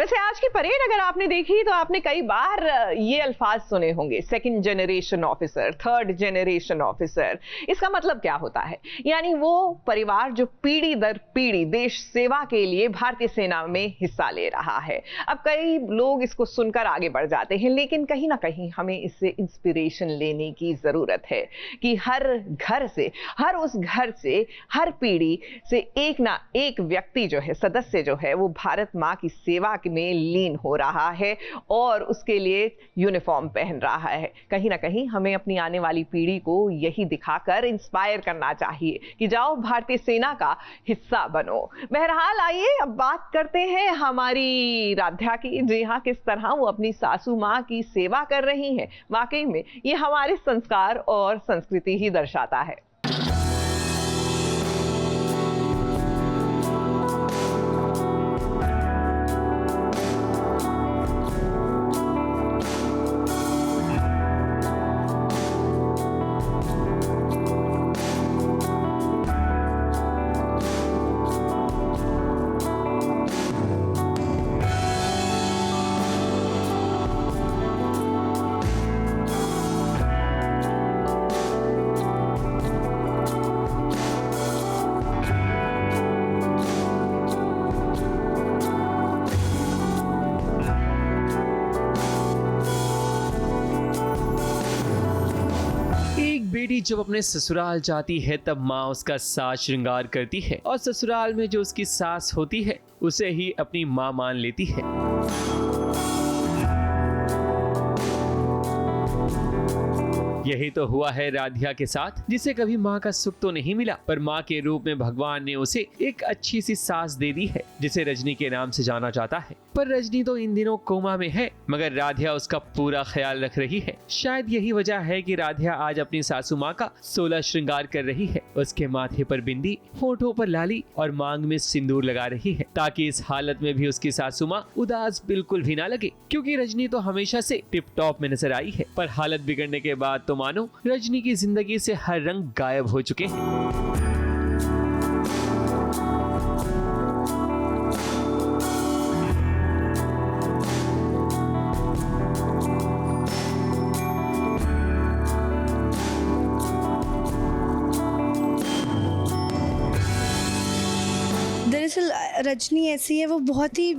वैसे आज की परेड अगर आपने देखी तो आपने कई बार ये अल्फाज सुने होंगे, second generation officer, third generation officer. इसका मतलब क्या होता है? यानी वो परिवार जो पीढ़ी दर पीढ़ी देश सेवा के लिए भारतीय सेना में हिस्सा ले रहा है। अब कई लोग इसको सुनकर आगे बढ़ जाते हैं, लेकिन कहीं ना कहीं हमें इससे इंस्पिरेशन लेने की जरूरत है कि हर घर से, हर उस घर से, हर पीढ़ी से एक ना एक व्यक्ति जो है, सदस्य जो है, वो भारत माँ की सेवा में लीन हो रहा है और उसके लिए यूनिफॉर्म पहन रहा है। कहीं ना कहीं हमें अपनी आने वाली पीढ़ी को यही दिखाकर इंस्पायर करना चाहिए कि जाओ भारतीय सेना का हिस्सा बनो। बहरहाल आइए अब बात करते हैं हमारी राध्या की। जी हाँ, किस तरह वो अपनी सासू माँ की सेवा कर रही हैं। वाकई में ये हमारे संस्कार और संस्कृति ही दर्शाता है। बेटी जब अपने ससुराल जाती है तब माँ उसका साज श्रृंगार करती है और ससुराल में जो उसकी सास होती है उसे ही अपनी माँ मान लेती है। यही तो हुआ है राधिया के साथ, जिसे कभी माँ का सुख तो नहीं मिला, पर माँ के रूप में भगवान ने उसे एक अच्छी सी सास दे दी है जिसे रजनी के नाम से जाना जाता है। पर रजनी तो इन दिनों कोमा में है, मगर राधिया उसका पूरा ख्याल रख रही है। शायद यही वजह है कि राधिया आज अपनी सासू माँ का 16 श्रृंगार कर रही है। उसके माथे पर बिंदी, होठों पर लाली और मांग में सिंदूर लगा रही है, ताकि इस हालत में भी उसकी सासू माँ उदास बिल्कुल भी ना लगे। क्योंकि रजनी तो हमेशा से टिप टॉप में नजर आई है, पर हालत बिगड़ने के बाद तो मानो रजनी की जिंदगी से हर रंग गायब हो चुके हैं। दरअसल रजनी ऐसी है, वो बहुत ही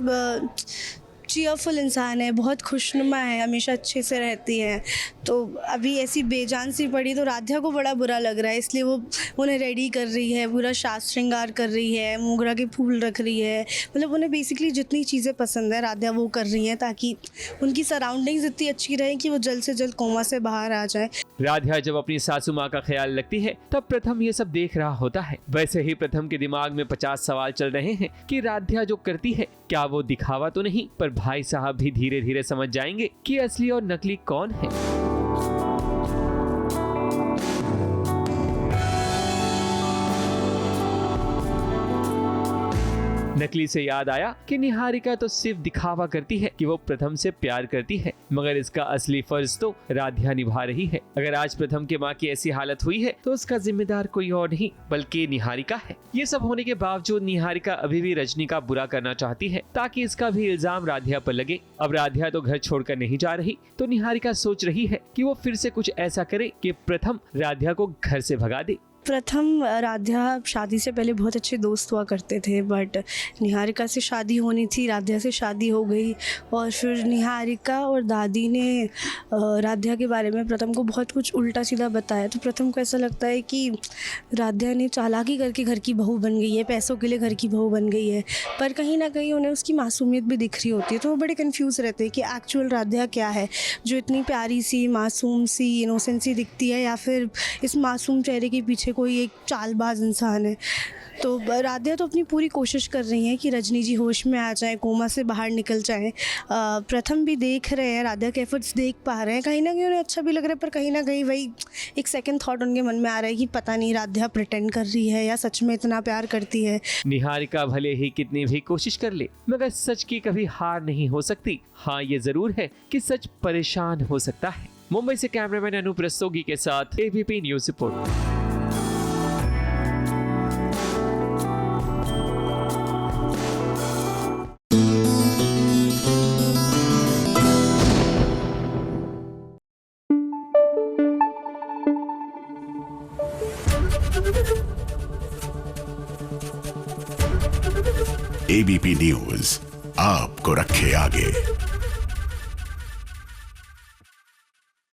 चीयरफुल इंसान है, बहुत खुशनुमा है, हमेशा अच्छे से रहती है। तो अभी ऐसी बेजान सी पड़ी तो राधिया को बड़ा बुरा लग रहा है, इसलिए वो उन्हें रेडी कर रही है, पूरा साज श्रृंगार कर रही है, मोगरा के फूल रख रही है। मतलब उन्हें बेसिकली जितनी चीज़ें पसंद है राधिया वो कर रही हैं, ताकि उनकी सराउंडिंग्स इतनी अच्छी रहे कि वो जल्द से जल्द कोमा से बाहर आ जाए। राधिया जब अपनी सासू माँ का ख्याल रखती है तब प्रथम ये सब देख रहा होता है। वैसे ही प्रथम के दिमाग में 50 सवाल चल रहे हैं कि राधिया जो करती है क्या वो दिखावा तो नहीं, पर भाई साहब भी धीरे धीरे समझ जाएंगे कि असली और नकली कौन है। नकली से याद आया कि निहारिका तो सिर्फ दिखावा करती है कि वो प्रथम से प्यार करती है, मगर इसका असली फर्ज तो राधिया निभा रही है। अगर आज प्रथम के माँ की ऐसी हालत हुई है तो उसका जिम्मेदार कोई और नहीं बल्कि निहारिका है। ये सब होने के बावजूद निहारिका अभी भी रजनी का बुरा करना चाहती है ताकि इसका भी इल्जाम राधिया पर लगे। अब राधिया तो घर छोड़कर नहीं जा रही, तो निहारिका सोच रही है कि वो फिर से कुछ ऐसा करे कि प्रथम राधिया को घर से भगा दे। प्रथम राधिया शादी से पहले बहुत अच्छे दोस्त हुआ करते थे, बट निहारिका से शादी होनी थी, राधिया से शादी हो गई और फिर निहारिका और दादी ने राधिया के बारे में प्रथम को बहुत कुछ उल्टा सीधा बताया। तो प्रथम को ऐसा लगता है कि राधिया ने चालाकी करके घर की बहू बन गई है, पैसों के लिए घर की बहू बन गई है, पर कहीं ना कहीं उन्हें उसकी मासूमियत भी दिख रही होती है। तो वो बड़े कन्फ्यूज़ रहते हैं कि एक्चुअल राधिया क्या है, जो इतनी प्यारी सी, मासूम सी, इनोसेंट सी दिखती है, या फिर इस मासूम चेहरे के पीछे कोई एक चालबाज इंसान है। तो राधिया तो अपनी पूरी कोशिश कर रही हैं कि रजनी जी होश में आ जाएं, कोमा से बाहर निकल जाएं। प्रथम भी देख रहे हैं, राधिया के एफर्ट्स देख पा रहे हैं, कहीं ना कहीं उन्हें अच्छा भी लग रहा है, पर कहीं ना कहीं वही एक सेकंड थॉट उनके मन में आ रहा है कि पता नहीं राधिया प्रिटेंड कर रही है या सच में इतना प्यार करती है। निहारिका भले ही कितनी भी कोशिश कर ले, मगर सच की कभी हार नहीं हो सकती। हाँ, ये जरूर है कि सच परेशान हो सकता है। मुंबई से कैमरामैन अनूप रस्तोगी के साथ ABP news report. ABP news आपको रखे आगे।